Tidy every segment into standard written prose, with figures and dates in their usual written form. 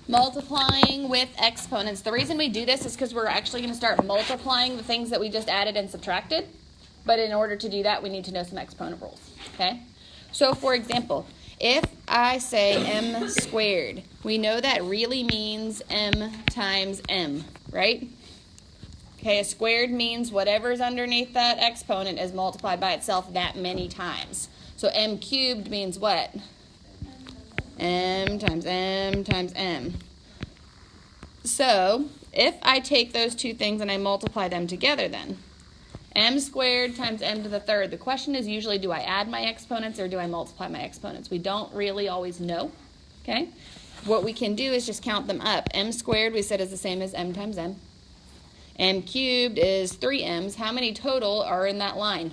Multiplying with exponents. The reason we do this is because we're actually going to start multiplying the things that we just added and subtracted. But in order to do that, we need to know some exponent rules. Okay? So, for example, if I say m squared, we know that really means m times m, right? Okay, a squared means whatever's underneath that exponent is multiplied by itself that many times. So m cubed means what? M times m times m. So, if I take those two things and I multiply them together then, m squared times m to the third. The question is usually, do I add my exponents or do I multiply my exponents? We don't really always know, okay? What we can do is just count them up. M squared we said is the same as m times m. M cubed is 3m's. How many total are in that line?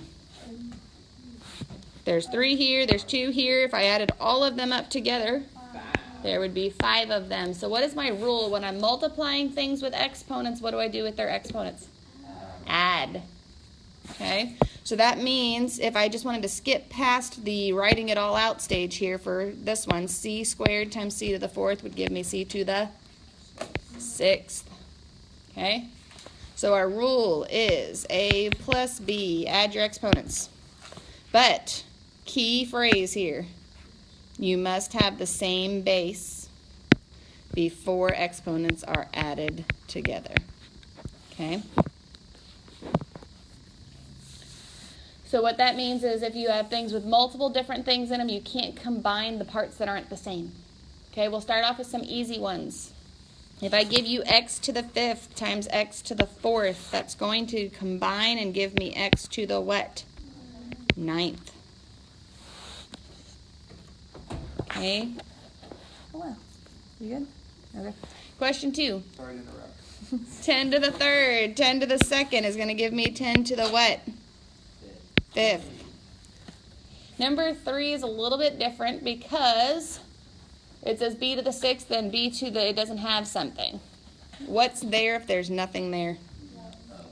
There's 3 here, there's 2 here. If I added all of them up together, there would be 5 of them. So what is my rule? When I'm multiplying things with exponents, what do I do with their exponents? Add. Okay? So that means if I just wanted to skip past the writing it all out stage here for this one, c squared times c to the fourth would give me c to the sixth. Okay? So our rule is a plus b. Add your exponents. But key phrase here, you must have the same base before exponents are added together. Okay? So what that means is if you have things with multiple different things in them, you can't combine the parts that aren't the same. Okay, we'll start off with some easy ones. If I give you x to the fifth times x to the fourth, that's going to combine and give me x to the what? Ninth. Okay. Oh, wow. You good? Okay. Question 2. Sorry to interrupt. 10 to the third. 10 to the second is going to give me 10 to the what? Fifth. Number 3 is a little bit different because it says b to the sixth and b to the, it doesn't have something. What's there if there's nothing there?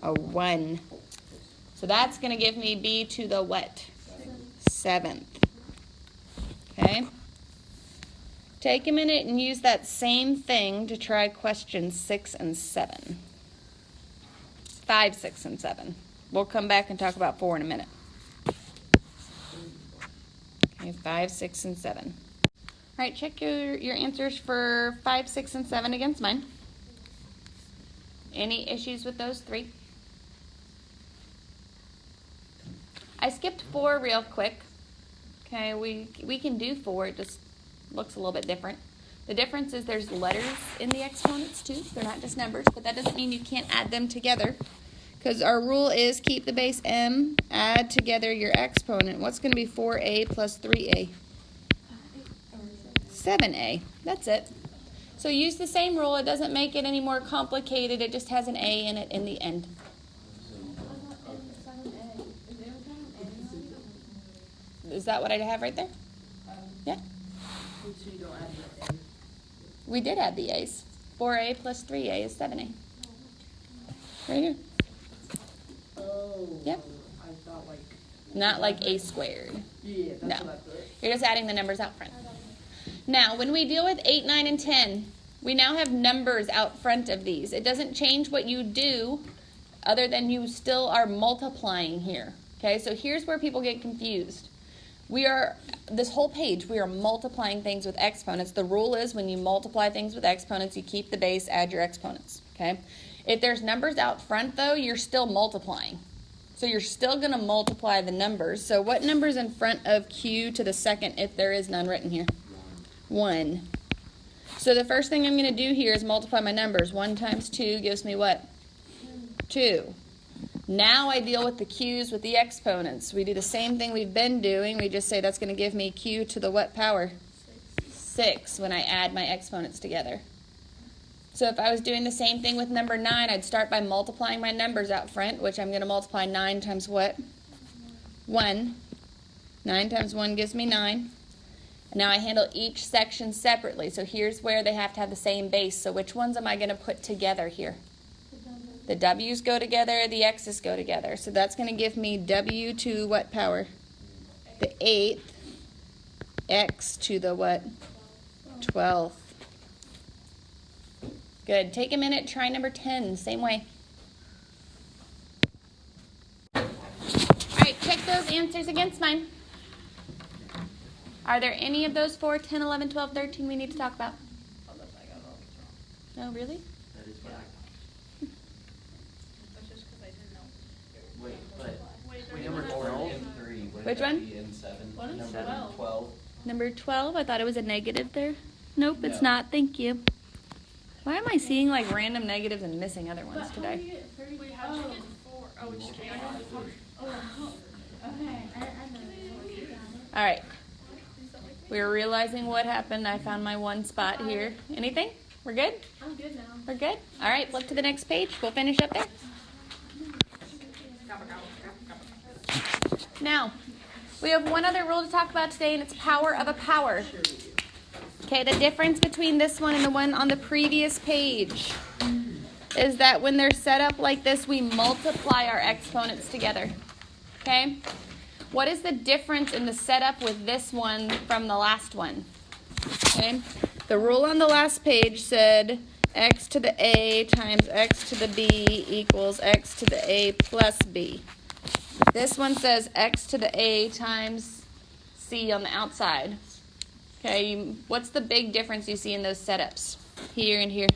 A 1. So that's going to give me b to the what? Seventh. Okay? Take a minute and use that same thing to try questions 6 and 7. 5, 6, and 7. We'll come back and talk about 4 in a minute. Okay, 5, 6, and 7. All right, check your answers for 5, 6, and 7 against mine. Any issues with those 3? I skipped 4 real quick. Okay, we can do 4. It just looks a little bit different. The difference is there's letters in the exponents too. They're not just numbers, but that doesn't mean you can't add them together. Because our rule is keep the base m, add together your exponent. What's going to be 4a plus 3a? 7a. That's it. So use the same rule. It doesn't make it any more complicated. It just has an a in it in the end. Is that what I have right there? Yeah. We did add the a's. 4a plus 3a is 7a. Right here. Oh. Yep. I thought like. Not like a squared. Yeah, that's No. what I thought. You're just adding the numbers out front. Now, when we deal with 8, 9, and 10, we now have numbers out front of these. It doesn't change what you do other than you still are multiplying here. Okay, so here's where people get confused. This whole page, we are multiplying things with exponents. The rule is when you multiply things with exponents, you keep the base, add your exponents. Okay? If there's numbers out front, though, you're still multiplying. So you're still going to multiply the numbers. So what number's in front of q to the second if there is none written here? 1. So the first thing I'm going to do here is multiply my numbers. 1 times 2 gives me what? 2. Now I deal with the q's with the exponents. We do the same thing we've been doing. We just say that's going to give me q to the what power? 6 when I add my exponents together. So if I was doing the same thing with number 9, I'd start by multiplying my numbers out front, which I'm going to multiply 9 times what? 1. 9 times 1 gives me 9. And now I handle each section separately. So here's where they have to have the same base. So which ones am I going to put together here? The w's go together, the x's go together. So that's going to give me w to what power? The 8th. X to the what? 12th. Good. Take a minute. Try number 10. Same way. All right. Check those answers against mine. Are there any of those 4, 10, 11, 12, 13 we need to talk about? Oh, really? That is what I got. That's just because I didn't know. Wait, but Wait, number there's 12 and 3. Which one? In 7. What is number 12? 12. Number 12. I thought it was a negative there. Nope, it's No. not. Thank you. Why am I seeing like random negatives and missing other ones today? Wait, how'd you get 4? Oh, it's just kidding. I got 4. Oh, okay. I know. All right. We're realizing what happened. I found my one spot here. Anything? We're good? I'm good now. We're good? All right, flip to the next page. We'll finish up there. Now, we have one other rule to talk about today, and it's power of a power. Okay, the difference between this one and the one on the previous page is that when they're set up like this, we multiply our exponents together. Okay? What is the difference in the setup with this one from the last one? Okay? The rule on the last page said x to the a times x to the b equals x to the a plus b. This one says x to the a times c on the outside. Okay, what's the big difference you see in those setups? Here and here.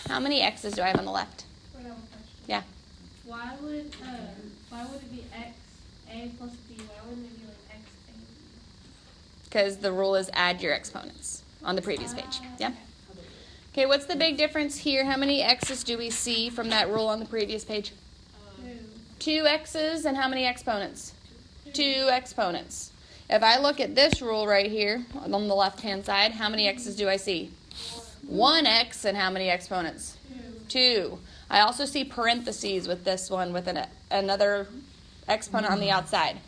How many x's do I have on the left? I have a question. Yeah. Why would it be x a plus b? Why wouldn't it be like x a b? Because the rule is add your exponents on the previous page. Yeah. Okay, what's the big difference here? How many x's do we see from that rule on the previous page? 2 x's and how many exponents? 2 exponents. If I look at this rule right here on the left-hand side, how many x's do I see? 1 x and how many exponents? 2. I also see parentheses with this one with another exponent on the outside.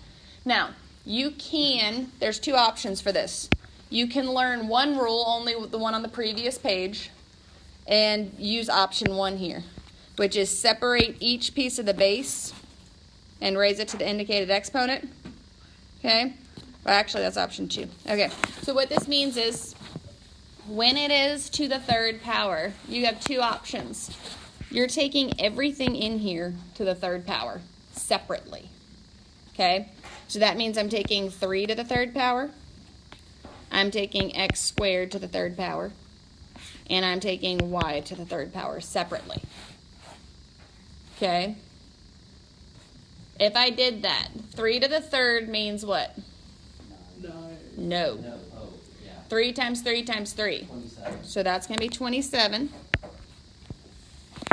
Now, there's 2 options for this. You can learn one rule, only the one on the previous page, and use option 1 here, which is separate each piece of the base and raise it to the indicated exponent. Okay? Well, actually, that's option 2. Okay, so what this means is when it is to the third power, you have 2 options. You're taking everything in here to the third power separately. Okay? So that means I'm taking 3 to the third power. I'm taking x squared to the third power. And I'm taking y to the third power separately. Okay? If I did that, 3 to the third means what? No. No. Oh, yeah. 3 times 3 times 3. 27. So that's going to be 27.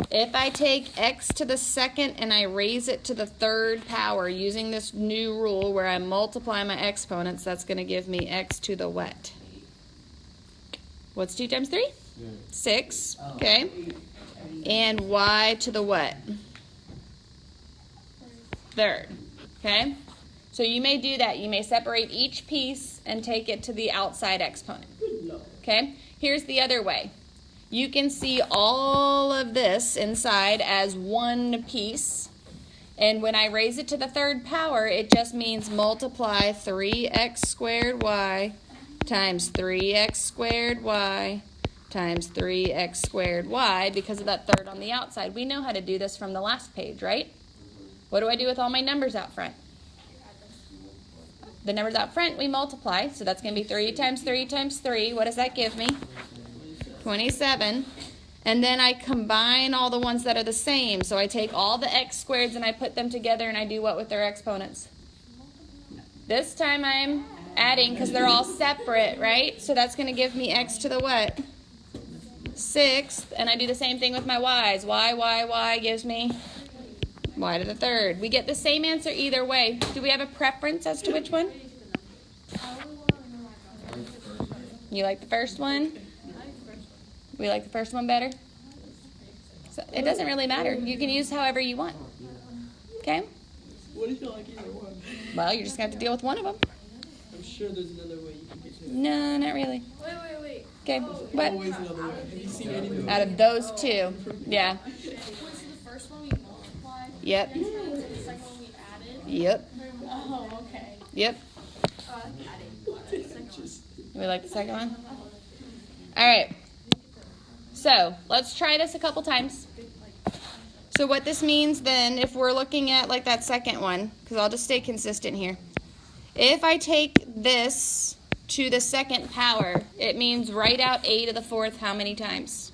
If I take x to the second and I raise it to the third power using this new rule where I multiply my exponents, that's going to give me x to the what? What's 2 times 3? 6. Okay. And y to the what? Third. Okay? So you may do that. You may separate each piece and take it to the outside exponent. Okay? Here's the other way. You can see all of this inside as one piece. And when I raise it to the third power, it just means multiply 3x squared y times 3x squared y times 3x squared y because of that third on the outside. We know how to do this from the last page, right? What do I do with all my numbers out front? The numbers out front, we multiply. So that's going to be 3 times 3 times 3. What does that give me? 27. And then I combine all the ones that are the same. So I take all the x squareds and I put them together and I do what with their exponents? This time I'm adding because they're all separate, right? So that's going to give me x to the what? 6th. And I do the same thing with my y's. Y gives me y to the third. We get the same answer either way. Do we have a preference as to which one? You like the first one? We like the first one better? So it doesn't really matter. You can use however you want. Okay? What if you like either one? Well, you're just going to have to deal with one of them. I'm sure there's another way you can get to it. No, not really. Wait. Okay, what? Always another way. Have you seen anything? Out of those 2, yeah. Was the first one we multiplied? Yep. The second one we added? Yep. Oh, okay. Yep. Adding. We like the second one? All right. So let's try this a couple times. So what this means then, if we're looking at like that second one, because I'll just stay consistent here. If I take this to the second power, it means write out a to the fourth how many times?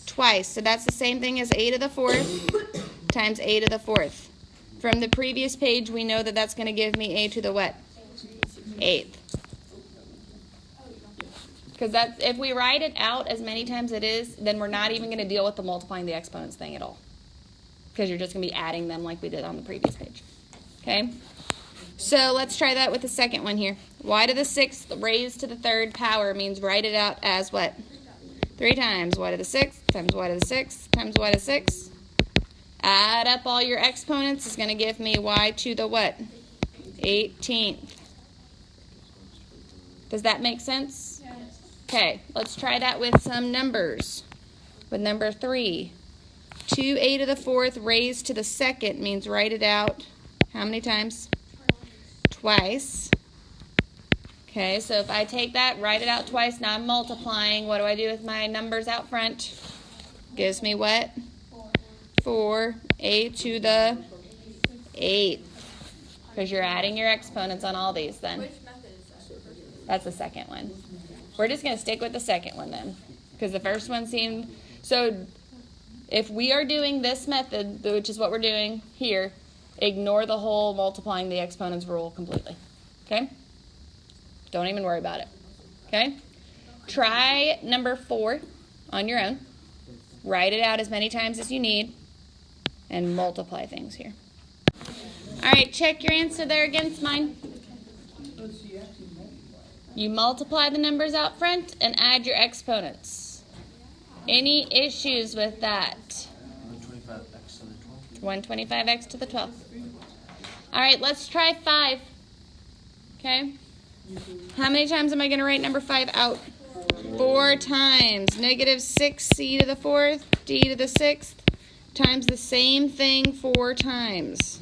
Twice. So that's the same thing as a to the fourth times a to the fourth. From the previous page, we know that that's going to give me a to the what? 8th. Because that's, if we write it out as many times as it is, then we're not even going to deal with the multiplying the exponents thing at all. Because you're just going to be adding them like we did on the previous page. Okay? So let's try that with the second one here. Y to the 6th raised to the 3rd power means write it out as what? 3 times y to the 6th times y to the 6th times y to the 6th. Add up all your exponents. It's going to give me y to the what? 18th. Does that make sense? Okay, let's try that with some numbers. With number 3. 2a to the 4th raised to the 2nd means write it out how many times? Twice. Okay, so if I take that, write it out twice, now I'm multiplying. What do I do with my numbers out front? Gives me what? 4a to the 8th. Because you're adding your exponents on all these then. Which method is that? That's the second one. We're just going to stick with the second one then. Because the first one seemed... So if we are doing this method, which is what we're doing here, ignore the whole multiplying the exponents rule completely. Okay? Don't even worry about it. Okay? Try number 4 on your own. Write it out as many times as you need. And multiply things here. Alright, check your answer there against mine. You multiply the numbers out front and add your exponents. Any issues with that? 125x to the 12. 125x to the 12th. Alright, let's try 5. Okay? How many times am I going to write number 5 out? 4 times. Negative 6c to the 4th, d to the 6th, times the same thing 4 times.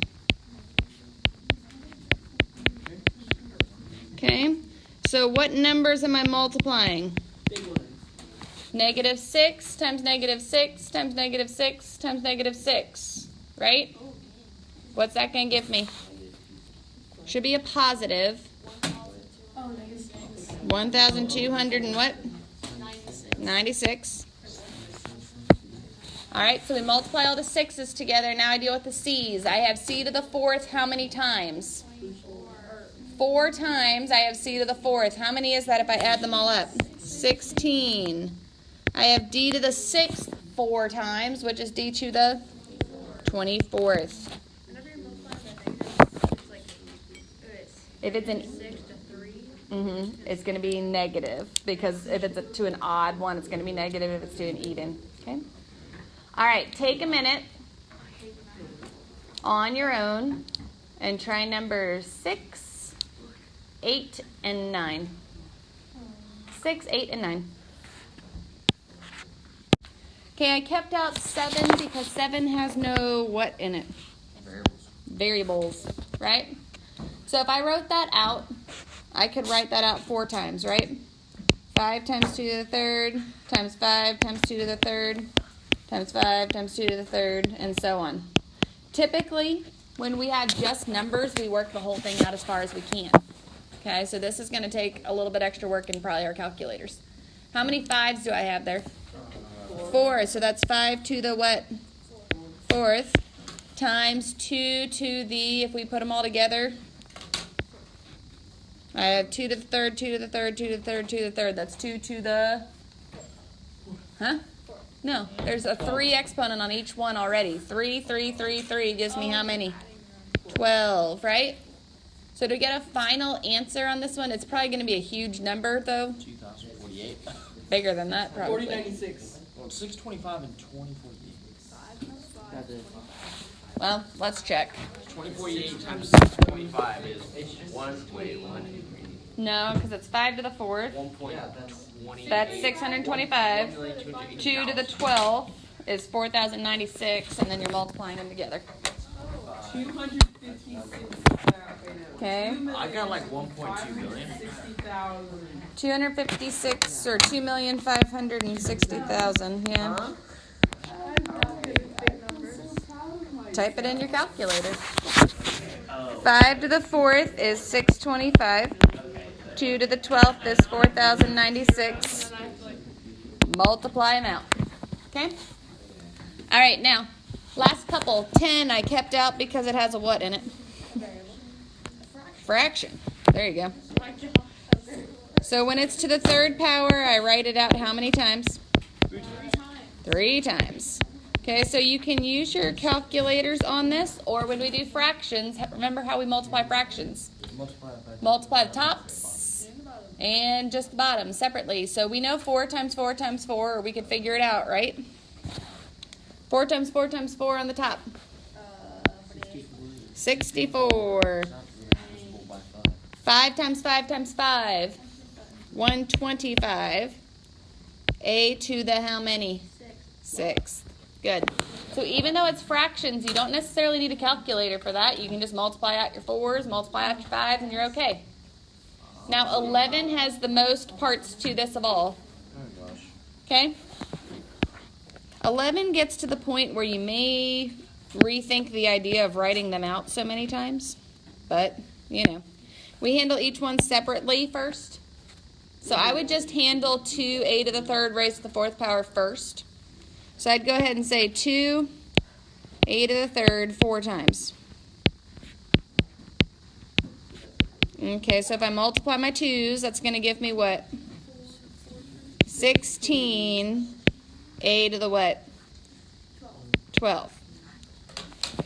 Okay? So what numbers am I multiplying? Big one. Negative 6 times negative 6 times negative 6 times negative 6. Right? What's that going to give me? Should be a positive. Oh, negative 6. 1,200 and what? 96. Alright, so we multiply all the 6's together. Now I deal with the c's. I have c to the 4th how many times? 4 times I have c to the 4th. How many is that if I add them all up? 16. I have d to the 6th 4 times, which is d to the 24th. Whenever you multiply the negatives, it's like, If it's an 6 to 3. it's going to be negative, because if it's to an odd one, it's going to be negative. If it's to an even. Okay. All right, take a minute on your own and try numbers 6, 8, and 9. 6, 8, and 9. Okay, I kept out 7 because 7 has no what in it? Variables, right? So if I wrote that out, I could write that out 4 times, right? 5 times 2 to the 3rd times 5 times 2 to the 3rd times 5 times 2 to the 3rd, and so on. Typically, when we have just numbers, we work the whole thing out as far as we can. Okay, so this is going to take a little bit extra work in probably our calculators. How many 5s do I have there? 4. So that's 5 to the what? 4th times 2 to the, if we put them all together, I have 2 to the 3rd, 2 to the 3rd, 2 to the 3rd, 2 to the 3rd. That's 2 to the, No, there's a 3 exponent on each one already. 3, 3, 3, 3 gives me how many? 12, right? So to get a final answer on this one, it's probably going to be a huge number, though. 2048. Bigger than that, probably. 4096. Well, 625 and 2048. Well, let's check. 2048 times 625 is 1. No, because it's 5 to the 4th. 1.20. That's 625. 2 to the 12th is 4,096, and then you're multiplying them together. 256. Okay. I got like 1.2 billion. 256 or 2,560,000. Yeah. Huh? Type it in your calculator. 5 to the 4th is 625. 2 to the 12th is 4,096. Multiply them out. Okay? All right, now, last couple. 10 I kept out because it has a what in it? Fraction. There you go. So when it's to the 3rd power, I write it out how many times? 3 times. Okay, so you can use your calculators on this, or when we do fractions, remember how we multiply fractions? Multiply the tops and just the bottom separately. So we know 4 times 4 times 4, or we could figure it out, right? 4 times 4 times 4 on the top. 64. 5 times 5 times 5. 125. A to the how many? 6. Good. So even though it's fractions, you don't necessarily need a calculator for that. You can just multiply out your 4s, multiply out your 5s, and you're okay. Now 11 has the most parts to this of all. Okay? 11 gets to the point where you may rethink the idea of writing them out so many times. But, you know. We handle each one separately first. So I would just handle 2a to the 3rd raised to the 4th power first. So I'd go ahead and say 2a to the 3rd 4 times. Okay, so if I multiply my 2's, that's going to give me what? 16a to the what? 12.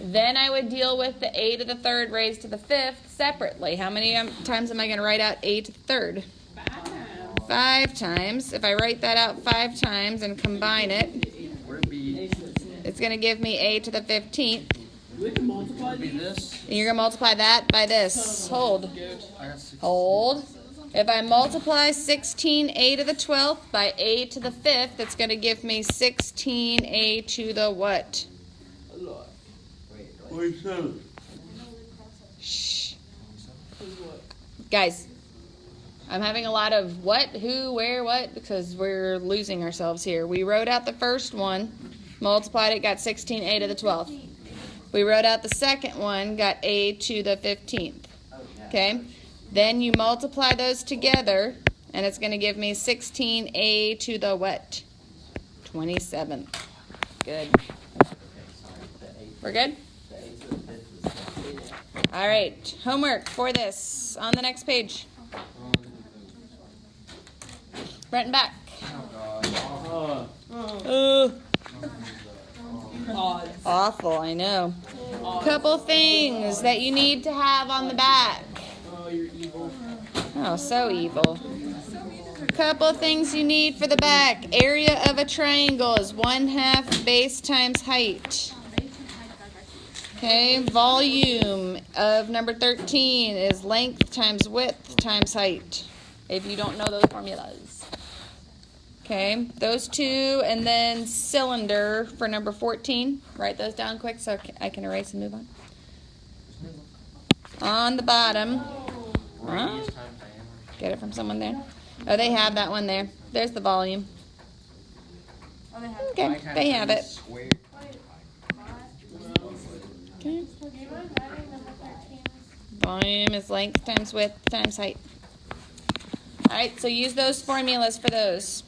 Then I would deal with the a to the 3rd raised to the 5th separately. How many times am I going to write out a to the 3rd? 5 times. If I write that out 5 times and combine it, it's going to give me a to the 15th. And you're going to multiply that by this. Hold. Hold. If I multiply 16a to the 12th by a to the 5th, it's going to give me 16a to the what? Shh. Guys, I'm having a lot of what, who, where, what, because we're losing ourselves here. We wrote out the first one, multiplied it, got 16a to the 12th. We wrote out the second one, got a to the 15th. Okay? Then you multiply those together, and it's going to give me 16a to the what? 27th. Good. We're good? All right. Homework for this on the next page. Front and back. Awful, I know. Couple things that you need to have on the back. Oh, so evil. Couple things you need for the back. Area of a triangle is 1/2 base times height. Okay, volume of number 13 is length times width times height. If you don't know those formulas. Okay, those two, and then cylinder for number 14. Write those down quick so I can erase and move on. On the bottom. Huh? Get it from someone there. Oh, they have that one there. There's the volume. Okay, they have it. Okay. Volume is length times width times height. All right, so use those formulas for those.